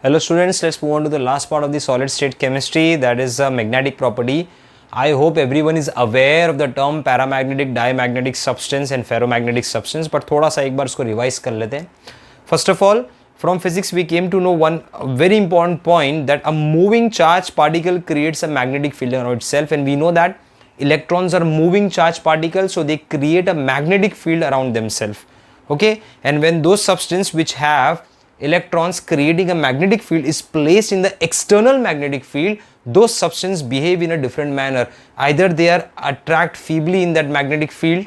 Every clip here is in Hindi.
Hello students, let's move on to the last part of the solid state chemistry, that is magnetic property. I hope everyone is aware of the term paramagnetic, diamagnetic substance and ferromagnetic substance, but थोड़ा सा एक बार इसको revise कर लेते हैं. First of all, from physics we came to know one very important point, that a moving charge particle creates a magnetic field around itself, and we know that electrons are moving charge particles, so they create a magnetic field around themselves. Okay, and when those substances which have electrons creating a magnetic field is placed in the external magnetic field, those substances behave in a different manner. Either they are attract feebly in that magnetic field,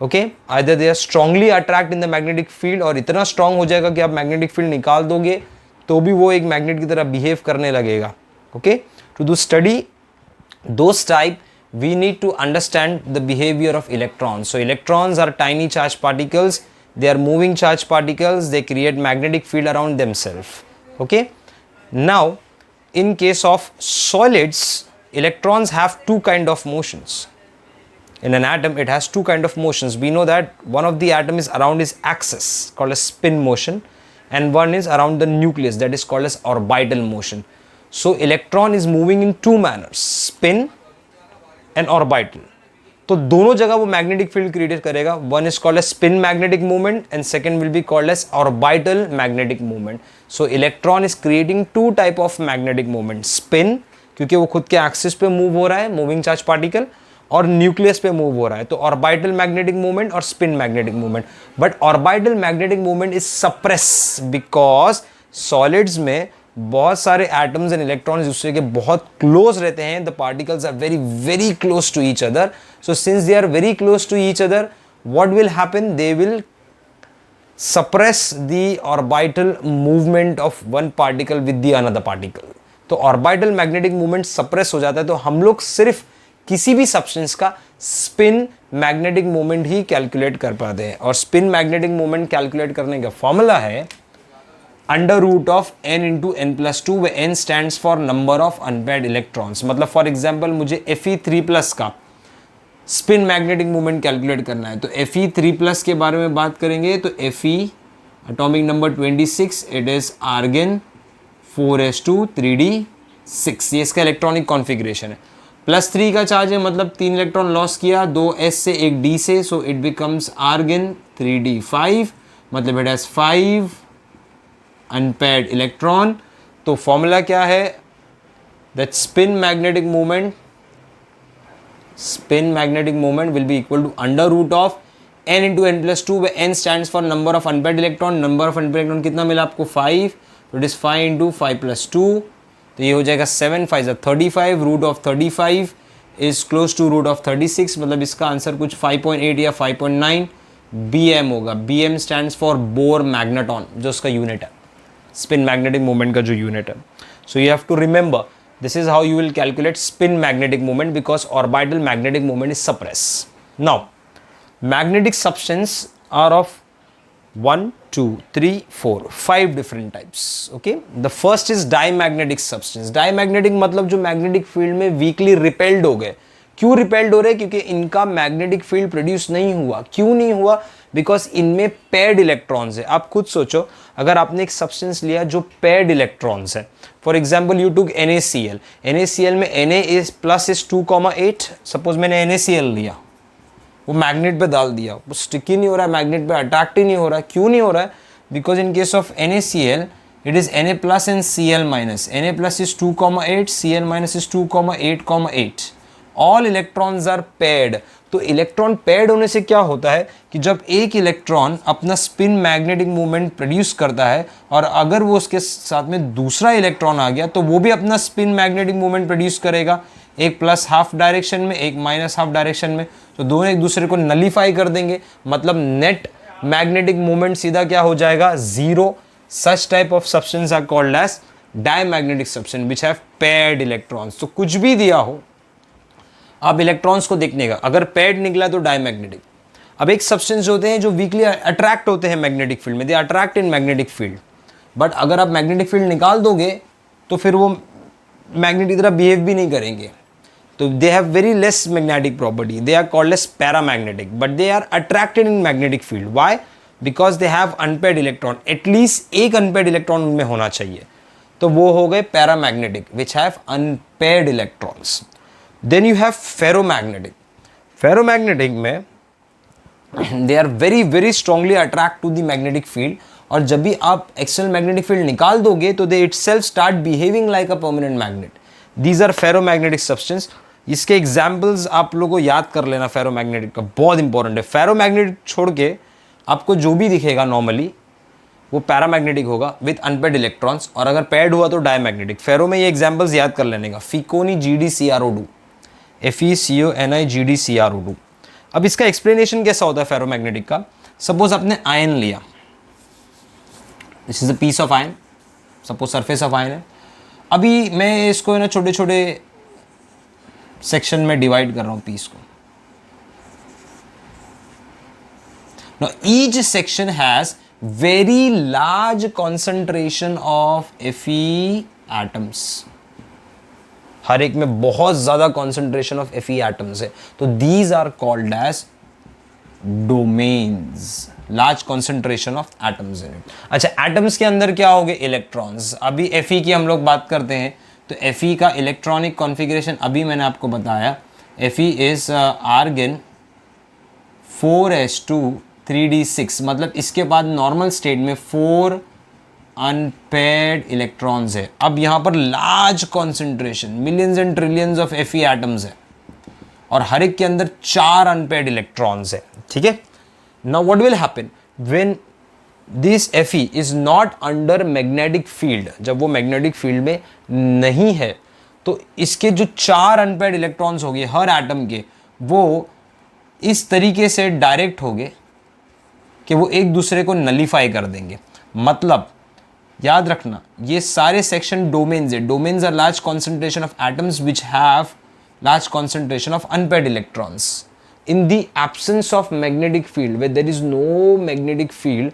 okay, either they are strongly attract in the magnetic field, और इतना strong हो जाएगा कि आप magnetic field निकाल दोगे तो भी वो एक magnet की तरह behave करने लगेगा. Okay, to do study those type we need to understand the behavior of electrons. So electrons are tiny charged particles, they are moving charged particles, they create magnetic field around themselves. Okay, now in case of solids, electrons have two kind of motions. In an atom it has two kind of motions. We know that one of the atom is around its axis called as spin motion, and one is around the nucleus, that is called as orbital motion. So electron is moving in two manners, spin and orbital. तो दोनों जगह वो मैग्नेटिक फील्ड क्रिएट करेगा. One is called as spin magnetic movement and second will be called as orbital magnetic movement. So electron is creating two type of magnetic movement, spin क्योंकि वो खुद के एक्सिस पे मूव हो रहा है, मूविंग चार्ज पार्टिकल, और न्यूक्लियस पे मूव हो रहा है. तो ऑर्बिटल मैग्नेटिक मूवमेंट और spin magnetic movement. But orbital magnetic movement is suppress because solids में बहुत सारे एटम्स एंड इलेक्ट्रॉन्स दूसरे के बहुत क्लोज रहते हैं. The particles are very very close to each other. So since they are very close to each other, what will happen, they will suppress the orbital movement of one particle with the another particle. तो ऑर्बिटल मैग्नेटिक मूवमेंट सप्रेस हो जाता है. तो हम लोग सिर्फ किसी भी सब्सटेंस का स्पिन मैग्नेटिक मूवमेंट ही कैलकुलेट कर पाते हैं. और स्पिन मैग्नेटिक मूवमेंट कैलकुलेट करने का फॉर्मूला है under root of n into N plus two, where n stands for number of unpaired electrons. मतलब फॉर एग्जाम्पल मुझे Fe3+ का स्पिन मैग्नेटिक मूवमेंट कैलकुलेट करना है, तो Fe3+ के बारे में बात करेंगे. तो Fe atomic number 26, it is argon 4s2 3d6, ये इसका इलेक्ट्रॉनिक कॉन्फ़िगरेशन है. +3 का चार्ज है, मतलब 3 इलेक्ट्रॉन लॉस किया, 2 s से 1 d से, so it becomes argon 3d5, मतलब इट हैज 5 अनपेयर्ड इलेक्ट्रॉन. तो फॉर्मूला क्या है, that spin magnetic movement will be equal to under root of n into N plus two, where n stands for number of unpaired electron. Number of unpaired electron कितना मिला आपको, 5. तो इट इज 5 इंटू 5 प्लस 2, तो ये हो जाएगा 7, 5 35. Root of 35 is close to root of 36, मतलब इसका आंसर कुछ 5.8 या 5.9 BM होगा. BM stands for bore magneton, जो उसका यूनिट है, स्पिन मैग्नेटिक मूवमेंट का जो यूनिट है. So you have to remember, this is how you will calculate spin magnetic movement, because orbital magnetic movement is suppress. Now magnetic substance are of 1 2 3 4 5 different types. Okay, the first is diamagnetic substance. Diamagnetic मतलब जो मैग्नेटिक फील्ड में वीकली रिपेल्ड हो गए. क्यों रिपेल्ड हो रहे, क्योंकि इनका मैग्नेटिक फील्ड प्रोड्यूस नहीं हुआ. क्यों नहीं हुआ, बिकॉज इनमें पेयर्ड इलेक्ट्रॉन्स है. आप खुद सोचो, अगर आपने एक सब्सटेंस लिया जो पेयर्ड इलेक्ट्रॉन्स है, for example you took NaCl. NaCl में Na is plus is 2,8. Suppose मैंने NaCl लिया, वो मैग्नेट पे डाल दिया, वो स्टिक ही नहीं हो रहा है, मैग्नेट पे अट्रैक्ट ही नहीं हो रहा है. क्यों नहीं हो रहा है, because in case of NaCl it is Na plus and Cl minus. Na plus is 2,8, Cl minus is 2,8,8. All electrons are paired. तो इलेक्ट्रॉन पेयर्ड होने से क्या होता है कि जब एक इलेक्ट्रॉन अपना स्पिन मैग्नेटिक मूवमेंट प्रोड्यूस करता है, और अगर वो उसके साथ में दूसरा इलेक्ट्रॉन आ गया, तो वो भी अपना स्पिन मैग्नेटिक मूवमेंट प्रोड्यूस करेगा, एक प्लस हाफ डायरेक्शन में, एक माइनस हाफ डायरेक्शन में. तो दोनों एक दूसरे को नलीफाई कर देंगे, मतलब नेट मैग्नेटिक मूवमेंट सीधा क्या हो जाएगा, 0. Such type of substance are called as diamagnetic substance which have paired electrons. तो कुछ भी दिया हो आप इलेक्ट्रॉन्स को देखने का, अगर पेयर्ड निकला तो डायमैग्नेटिक. अब एक सब्सटेंस होते हैं जो वीकली अट्रैक्ट होते हैं मैग्नेटिक फील्ड में, they attract in magnetic field, but अगर आप मैग्नेटिक फील्ड निकाल दोगे तो फिर वो मैग्नेट की तरह बिहेव भी नहीं करेंगे. तो they have very less magnetic property. They are called as paramagnetic, but they are attracted in magnetic field. Why? Because they have unpaired electron, at least एक अनपेयर्ड इलेक्ट्रॉन उनमें होना चाहिए, तो वो हो गए paramagnetic which have unpaired electrons. Then you have ferromagnetic. Ferromagnetic में they are very very strongly attract to the magnetic field, और जब भी आप एक्सटर्नल मैग्नेटिक फील्ड निकाल दोगे तो they itself start behaving like a permanent magnet. These are ferromagnetic substance. इसके एग्जाम्पल्स आप लोगों को याद कर लेना, फेरोमैग्नेटिक का बहुत इंपॉर्टेंट है। फेरोमैग्नेटिक छोड़ के आपको जो भी दिखेगा नॉर्मली वो पैरामैग्नेटिक होगा विथ अनपेयर्ड इलेक्ट्रॉन्स, और अगर पेयर्ड हुआ तो डायमैग्नेटिक। फेरो में ये एग्जाम्पल्स याद कर लेने का, फिकोनी GdCrO2, FeCONi GdCrO2। अब इसका एक्सप्लेनेशन कैसा होता है फेरोमैग्नेटिक का? सपोज आपने आयन लिया, this is a piece of ion, suppose surface of ion है। अभी मैं इसको ना छोटे छोटे सेक्शन में डिवाइड कर रहा हूं पीस को। Now each section has very large concentration of Fe atoms. हर एक में बहुत ज्यादा concentration of Fe atoms है, तो these are called as domains. Large concentration of atoms in it. अच्छा, atoms के अंदर क्या हो गए? इलेक्ट्रॉन्स। अभी Fe की हम लोग बात करते हैं, तो Fe का इलेक्ट्रॉनिक कॉन्फ़िगरेशन अभी मैंने आपको बताया। Fe is argon 4s2 3d6, मतलब इसके बाद नॉर्मल स्टेट में 4 अनपेयर्ड इलेक्ट्रॉन्स है। अब यहाँ पर large concentration, millions and trillions of Fe atoms है, और हर एक के अंदर 4 अनपेयर्ड इलेक्ट्रॉन्स है। ठीक है, now what will happen when this Fe is not under magnetic field? जब वो मैग्नेटिक फील्ड में नहीं है तो इसके जो 4 अनपेयर्ड इलेक्ट्रॉन्स हो गए हर एटम के, वो इस तरीके से डायरेक्ट हो गए कि वो एक दूसरे को नलीफाई कर देंगे। मतलब याद रखना, ये सारे सेक्शन डोमेन्स है। Domains are large concentration of atoms which have large concentration of unpaired electrons. In the absence of magnetic field, where there is no magnetic field,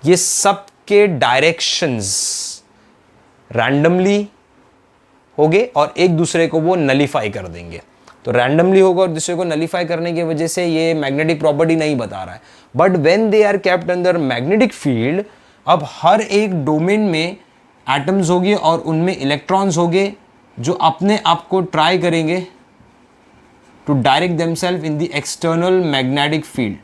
ये सब के डायरेक्शंस रैंडमली होंगे और एक दूसरे को वो नलीफाई कर देंगे। तो रैंडमली होगा और दूसरे को नलीफाई करने की वजह से ये मैग्नेटिक प्रॉपर्टी नहीं बता रहा है। But when they are kept under magnetic field, अब हर एक डोमेन में एटम्स होंगे और उनमें इलेक्ट्रॉन्स होंगे जो अपने आप को ट्राई करेंगे to direct themselves in the external magnetic field.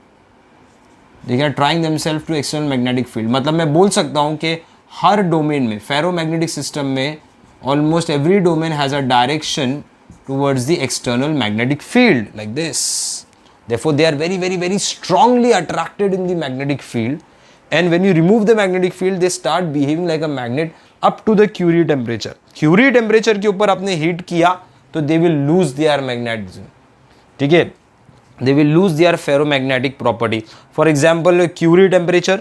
They are trying themselves to external magnetic field. मतलब मैं बोल सकता हूं कि हर डोमेन में, फेरोमैग्नेटिक सिस्टम में, almost every domain has a direction towards the external magnetic field like this. Therefore they are very very very strongly attracted in the magnetic field, and when you remove the magnetic field they start behaving like a magnet up to the Curie temperature. Curie temperature के ऊपर आपने हीट किया तो they will lose their magnetism. ठीक है, they will lose their ferromagnetic property. For example, Curie temperature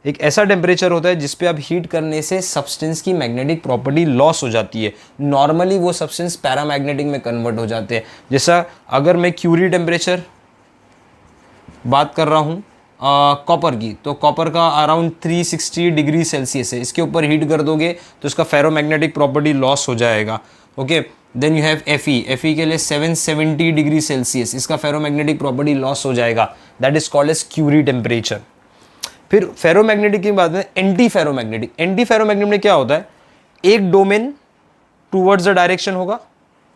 एक ऐसा टेम्परेचर होता है जिसपे आप हीट करने से सब्सटेंस की मैग्नेटिक प्रॉपर्टी लॉस हो जाती है। नॉर्मली वो सब्सटेंस पैरामैग्नेटिक में कन्वर्ट हो जाते हैं। जैसा अगर मैं क्यूरी टेम्परेचर बात कर रहा हूँ कॉपर की, तो कॉपर का अराउंड 360 डिग्री सेल्सियस है। इसके ऊपर हीट कर दोगे तो इसका फेरोमैग्नेटिक प्रॉपर्टी लॉस हो जाएगा। Okay, then you have Fe के लिए 770 डिग्री सेल्सियस, इसका फेरोमैग्नेटिक प्रॉपर्टी लॉस हो जाएगा। That is called as Curie temperature. फिर फेरोमैग्नेटिक की बात में एंटी फेरोमैग्नेटिक। एंटी फेरोमैग्नेटिक में क्या होता है? एक डोमेन टूवर्ड्स द डायरेक्शन होगा,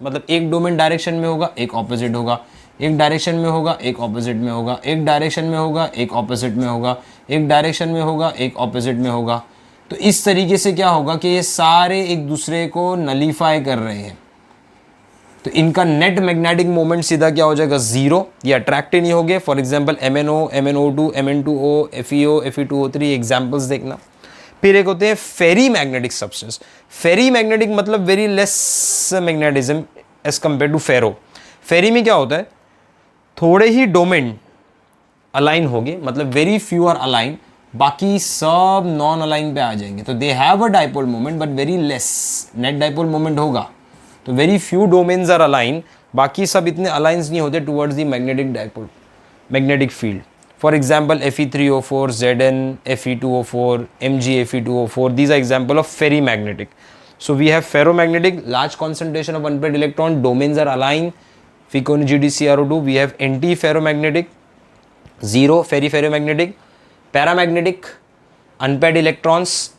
मतलब एक डोमेन डायरेक्शन में होगा, एक ऑपोजिट होगा, एक डायरेक्शन में होगा, एक ऑपोजिट में होगा, एक डायरेक्शन में होगा, एक ऑपोजिट में होगा, एक डायरेक्शन में होगा, एक ऑपोजिट में होगा। तो इस तरीके से क्या होगा कि ये सारे एक दूसरे को नलीफाई कर रहे हैं, तो इनका नेट मैग्नेटिक मोमेंट सीधा क्या हो जाएगा? जीरो। ये अट्रैक्ट ही नहीं होंगे। For example MnO, MnO2, Mn2O, FeO, Fe2O3 examples देखना। फिर एक होते हैं फेरी मैग्नेटिक सब्सटेंस। फेरी मैग्नेटिक मतलब very less magnetism as compare to ferro. Ferri में क्या होता है? थोड़े ही डोमेन अलाइन होंगे, मतलब वेरी फ्यू आर अलाइन, बाकी सब नॉन अलाइन पे आ जाएंगे। तो they have a dipole moment but very less, net dipole moment होगा। तो very few domains are align, बाकी सब इतने अलाइंस नहीं होते towards the magnetic dipole, magnetic field. For example Fe3O4, Zn, Fe2O4, MgFe2O4, these are example of ferrimagnetic. So we have ferromagnetic, large concentration of unpaired electron, domains are aligned, Ficoni GdCrO2. We have anti-ferromagnetic, zero ferromagnetic, paramagnetic, unpaired electrons,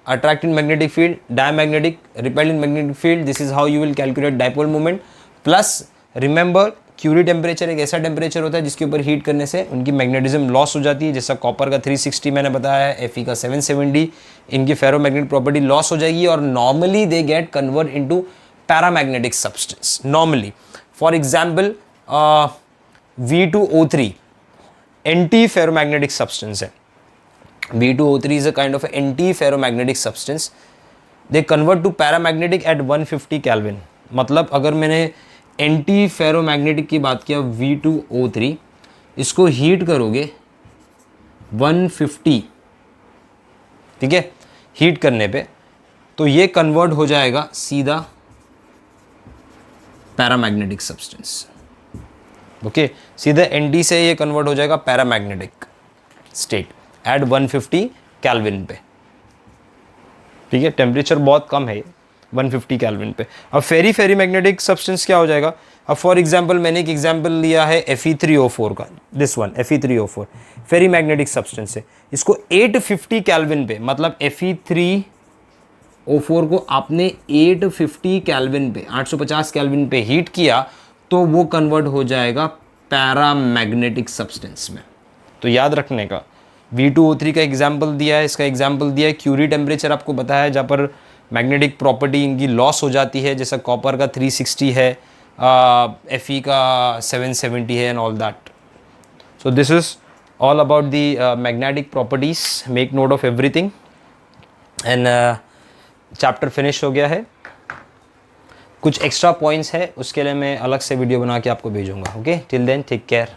attract in magnetic field, diamagnetic, repel in magnetic field. This is how you will calculate dipole moment. Plus remember Curie temperature एक ऐसा टेम्परेचर होता है जिसके ऊपर हीट करने से उनकी मैग्नेटिज्म लॉस हो जाती है, जैसा कॉपर का 360 मैंने बताया है, Fe का 770, इनकी फेरोमैग्नेटिक प्रॉपर्टी लॉस हो जाएगी और normally they get convert into paramagnetic substance normally. For example V2O3 anti ferromagnetic substance है. V2O3 is a kind of anti-ferromagnetic substance. They convert to paramagnetic at 150 Kelvin. मतलब अगर मैंने एंटी फेरोमैग्नेटिक की बात किया V2O3, इसको हीट करोगे 150, ठीक है, हीट करने पे तो ये कन्वर्ट हो जाएगा सीधा पैरामैग्नेटिक सब्सटेंस. ओके, सीधा एंटी से ये कन्वर्ट हो जाएगा पैरामैग्नेटिक स्टेट एट 150 केल्विन पे. ठीक है, टेम्परेचर बहुत कम है 150 केल्विन पे. अब फेरी मैग्नेटिक सब्सटेंस क्या हो जाएगा. अब फॉर एग्जांपल मैंने एक एग्जांपल लिया है Fe3O4 का, this one Fe3O4 ferri magnetic substance है. इसको 850 केल्विन पे, मतलब Fe3O4 को आपने 850 केल्विन पे, 850 केल्विन पे हीट किया तो वो कन्वर्ट हो जाएगा पैरामैग्नेटिक सब्सटेंस में. तो याद रखने का, V2O3 का एग्जाम्पल दिया है, इसका एग्जाम्पल दिया है, क्यूरी टेम्परेचर आपको बताया है जहाँ पर मैग्नेटिक प्रॉपर्टी इनकी लॉस हो जाती है, जैसा कॉपर का 360 है, Fe का 770 है and all that. So this is all about the magnetic properties. Make note of everything and chapter finish हो गया है. कुछ एक्स्ट्रा पॉइंट्स है उसके लिए मैं अलग से वीडियो बना के आपको भेजूंगा. Okay, till then take care.